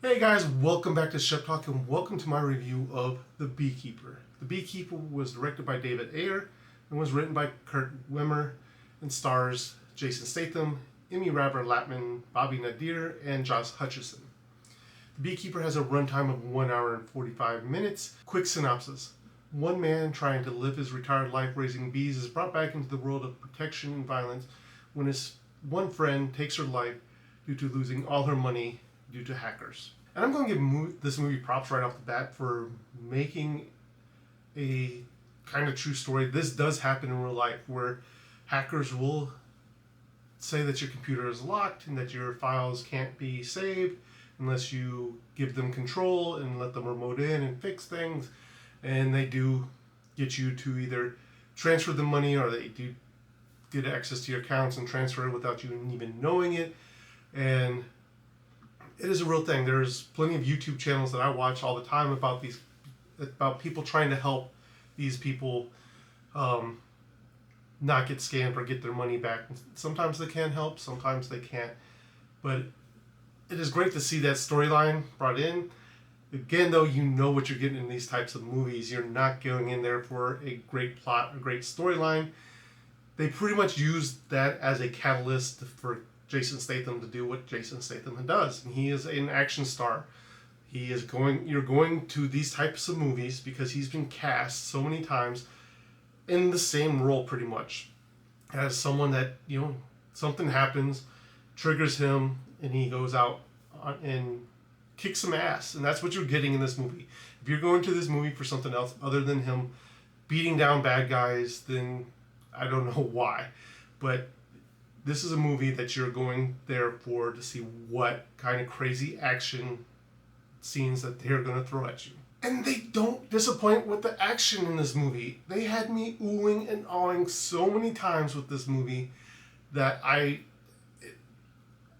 Hey guys, welcome back to Shep Talk and welcome to my review of The Beekeeper. The Beekeeper was directed by David Ayer and was written by Kurt Wimmer and stars Jason Statham, Emmy Raver-Lampman, Bobby Nadir, and Josh Hutcherson. The Beekeeper has a runtime of 1 hour and 45 minutes. Quick synopsis. One man trying to live his retired life raising bees is brought back into the world of protection and violence when his one friend takes her life due to losing all her money due to hackers. And I'm going to give this movie props right off the bat for making a kind of true story. This does happen in real life where hackers will say that your computer is locked and that your files can't be saved unless you give them control and let them remote in and fix things. And they do get you to either transfer the money or they do get access to your accounts and transfer it without you even knowing it. And it is a real thing. There's plenty of YouTube channels that I watch all the time about people trying to help these people not get scammed or get their money back. Sometimes they can help, sometimes they can't. But it is great to see that storyline brought in. Again, though, you know what you're getting in these types of movies. You're not going in there for a great plot, a great storyline. They pretty much use that as a catalyst for Jason Statham to do what Jason Statham does. And he is an action star. You're going to these types of movies because he's been cast so many times in the same role pretty much. As someone that, something happens, triggers him, and he goes out and kicks some ass. And that's what you're getting in this movie. If you're going to this movie for something else other than him beating down bad guys, then I don't know why. But this is a movie that you're going there for to see what kind of crazy action scenes that they're going to throw at you. And they don't disappoint with the action in this movie. They had me oohing and awing so many times with this movie that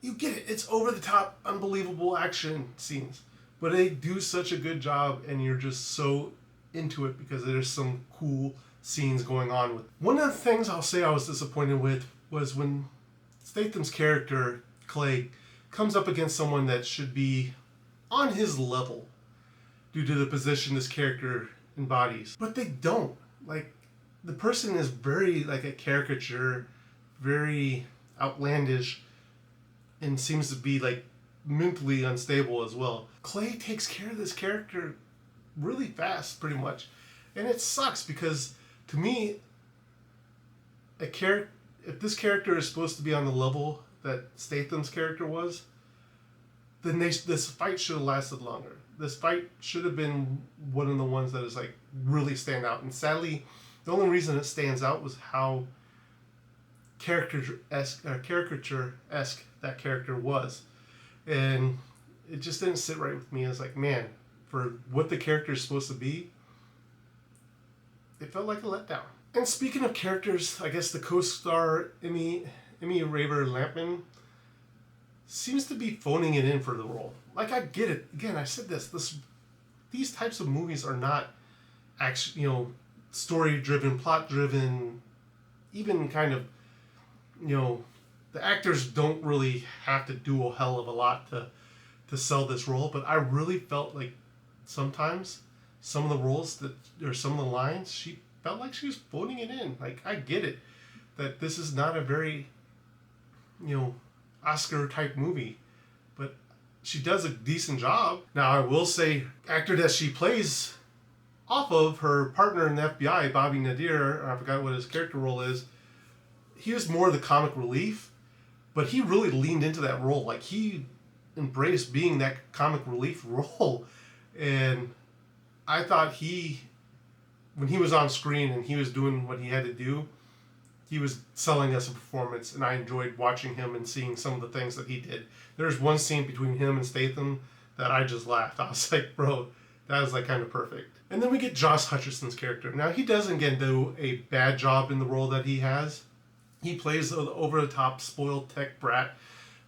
you get it. It's over the top, unbelievable action scenes. But they do such a good job and you're just so into it because there's some cool scenes going on with. One of the things I'll say I was disappointed with was when Statham's character, Clay, comes up against someone that should be on his level due to the position this character embodies. But they don't. Like, the person is very like a caricature, very outlandish, and seems to be like mentally unstable as well. Clay takes care of this character really fast, pretty much. And it sucks because, to me, if this character is supposed to be on the level that Statham's character was, then this fight should have lasted longer. This fight should have been one of the ones that is like really stand out. And sadly, the only reason it stands out was how caricature-esque that character was. And it just didn't sit right with me. I was like, man, for what the character is supposed to be, it felt like a letdown. And speaking of characters, I guess the co-star Emmy Raver-Lampman seems to be phoning it in for the role. Like, I get it. Again, I said these types of movies are not actually, story-driven, plot-driven, even kind of, the actors don't really have to do a hell of a lot to sell this role. But I really felt like sometimes some of the roles or some of the lines, she felt like she was phoning it in. Like, I get it that this is not a very, Oscar type movie, but she does a decent job. Now, I will say, actor that she plays off of, her partner in the FBI, Bobby Nadir, I forgot what his character role is, he was more the comic relief, but he really leaned into that role. Like, he embraced being that comic relief role. And I thought when he was on screen and he was doing what he had to do, he was selling us a performance, and I enjoyed watching him and seeing some of the things that he did. There's one scene between him and Statham that I just laughed. I was like, bro, that was like kind of perfect. And then we get Josh Hutcherson's character. Now, he doesn't, again, do a bad job in the role that he has. He plays an over-the-top spoiled tech brat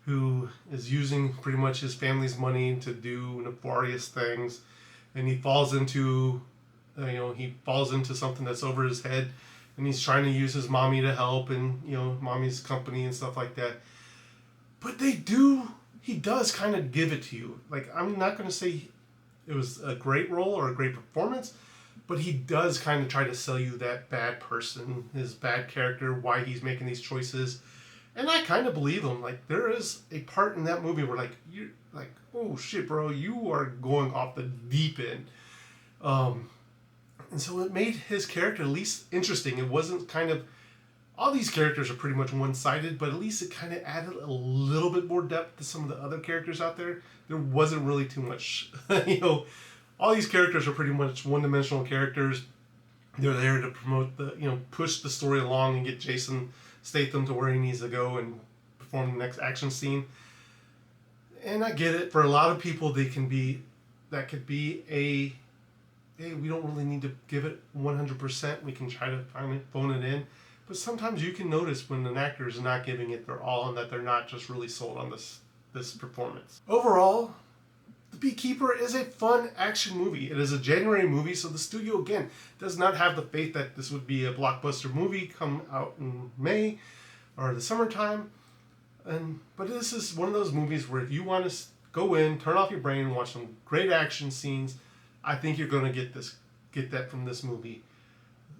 who is using pretty much his family's money to do nefarious things, and he falls into something that's over his head, and he's trying to use his mommy to help and, mommy's company and stuff like that. But he does kind of give it to you. Like, I'm not going to say it was a great role or a great performance, but he does kind of try to sell you that bad person, his bad character, why he's making these choices. And I kind of believe him. Like, there is a part in that movie where, like, you're like, oh shit, bro, you are going off the deep end. And so it made his character at least interesting. It wasn't kind of, all these characters are pretty much one-sided, but at least it kind of added a little bit more depth to some of the other characters out there. There wasn't really too much, all these characters are pretty much one-dimensional characters. They're there to promote push the story along and get Jason Statham to where he needs to go and perform the next action scene. And I get it. For a lot of people, that could be hey, we don't really need to give it 100%. We can try to finally phone it in. But sometimes you can notice when an actor is not giving it their all and that they're not just really sold on this performance. Overall, The Beekeeper is a fun action movie. It is a January movie, so the studio, again, does not have the faith that this would be a blockbuster movie come out in May or the summertime. But this is one of those movies where if you want to go in, turn off your brain, and watch some great action scenes, I think you're going to get that from this movie.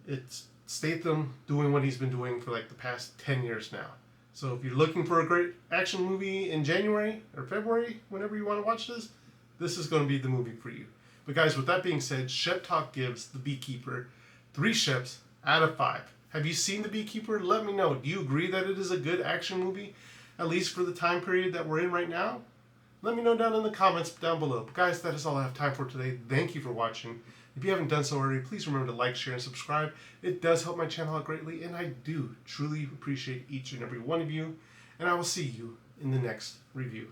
It's Statham doing what he's been doing for like the past 10 years now. So if you're looking for a great action movie in January or February, whenever you want to watch this is going to be the movie for you. But guys, with that being said, Shep Talk gives The Beekeeper 3 Sheps out of 5. Have you seen The Beekeeper? Let me know. Do you agree that it is a good action movie, at least for the time period that we're in right now? Let me know down in the comments down below. But guys, that is all I have time for today. Thank you for watching. If you haven't done so already, please remember to like, share, and subscribe. It does help my channel out greatly, and I do truly appreciate each and every one of you. And I will see you in the next review.